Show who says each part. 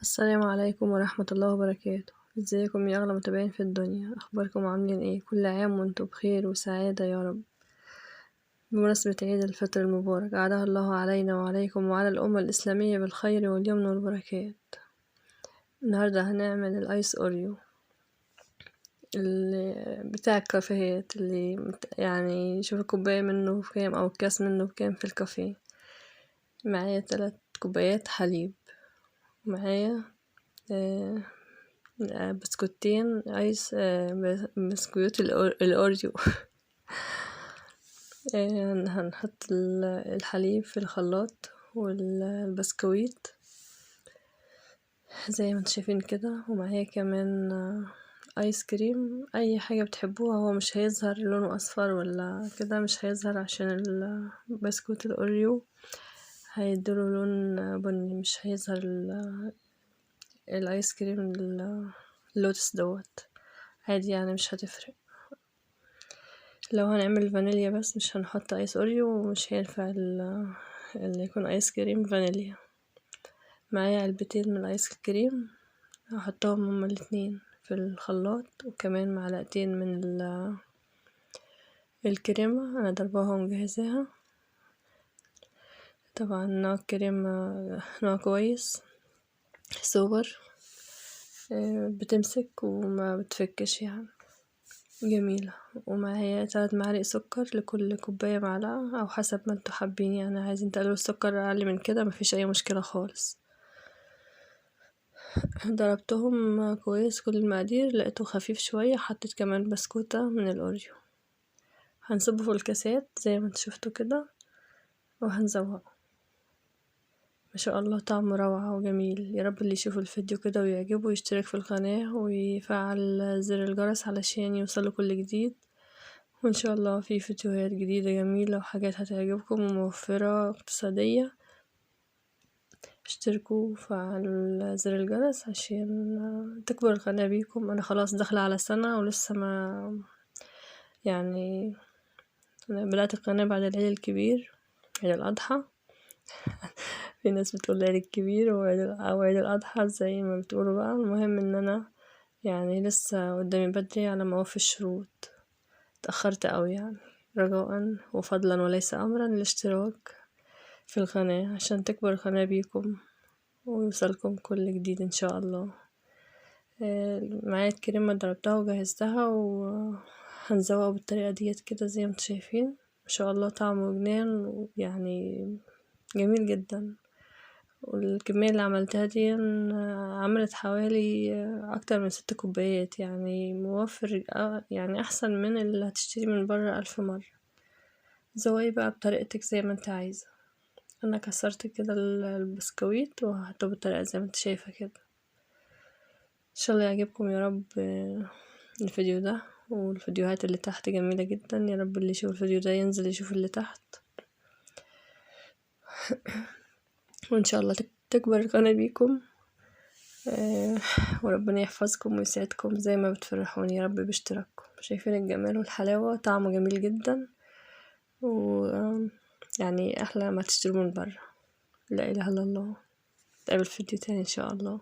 Speaker 1: السلام عليكم ورحمة الله وبركاته. ازيكم يا أغلى متابعين في الدنيا؟ أخباركم عاملين ايه؟ كل عام وانتم بخير وسعادة يا رب. بمناسبة عيد الفطر المبارك أعاده الله علينا وعليكم وعلى الأمة الإسلامية بالخير واليمن والبركات. النهاردة هنعمل الآيس أوريو اللي بتاع الكافيهات، اللي يعني شوف الكوباية منه بكام أو الكاس منه بكام في الكافيه. معايا 3 كوبايات حليب، ومعايا بسكوتين ايس، بسكوت الاوريو. هنحط الحليب في الخلاط والبسكويت زي ما انتم شايفين كده، ومعايا كمان ايس كريم، اي حاجة بتحبوها. هو مش هيظهر لونه اصفر ولا كده، مش هيظهر عشان البسكوت الاوريو هيديله لون بني، مش هيظهر الايس كريم اللوتس دوت عادي، يعني مش هتفرق. لو هنعمل فانيليا بس مش هنحط ايس اوريو، ومش هينفع اللي يكون ايس كريم فانيليا. معايا علبتين من الايس كريم هحطهم هما الاتنين في الخلاط، وكمان معلقتين من الكريمة انا ضرباها ومجهزاها. طبعا نوع الكريمة نوع كويس سوبر، بتمسك وما بتفكش يعني، جميلة. ومعايا 3 معالق سكر، لكل كوباية معلقة أو حسب ما انتوا حابين، يعني عايزين تقللوا السكر أقل من كده مفيش أي مشكلة خالص. ضربتهم كويس كل المقادير، لقيته خفيف شوية، حطيت كمان بسكوتة من الأوريو. هنصبه في الكاسات زي ما انتوا شفتوا كده، وهنزوقه. ما شاء الله طعمه روعة وجميل. يا رب اللي يشوف الفيديو كده ويعجبه يشترك في القناة ويفعل زر الجرس علشان يوصله كل جديد. وإن شاء الله في فيديوهات جديدة جميلة وحاجات هتعجبكم وموفرة اقتصادية. اشتركوا وفعلوا زر الجرس عشان تكبر القناة بيكم. أنا خلاص داخلة على سنة ولسه ما يعني، أنا بدأت القناة بعد العيد الكبير، عيد الأضحى. في ناس بتقول العيد الكبير أو عيد الأضحى زي ما بتقولوا بقى. المهم إن أنا يعني لسه قدامي بدري على ما أوفي الشروط، اتأخرت أوي يعني. رجاء وفضلا وليس أمرا الاشتراك في القناة عشان تكبر القناة بيكم ويوصلكم كل جديد إن شاء الله. معايا الكريمة ضربتها وجهزتها، وهنزوقه بالطريقة ديت كده زي ما انتوا شايفين. ما شاء الله طعمه جنان يعني، جميل جدا. والكمية اللي عملتها دي عملت حوالي أكتر من 6 كوبايات، يعني موفر، يعني أحسن من اللي هتشتري من برا 1000 مرة. زوقي بقى بطريقتك زي ما انت عايزة. أنا كسرت كده البسكويت وهحطه بالطريقة زي ما انت شايفة كده. ان شاء الله يعجبكم يا رب الفيديو ده، والفيديوهات اللي تحت جميلة جدا. يا رب اللي يشوف الفيديو ده ينزل يشوف اللي تحت. وان شاء الله تكبر القناة بيكم، وربنا يحفظكم ويسعدكم زي ما بتفرحوني يا رب باشتراككم. شايفين الجمال والحلاوة، طعمه جميل جدا، و يعني احلى ما تشتروا من برا. لا اله الا الله. نتقابل في فيديو تاني ان شاء الله.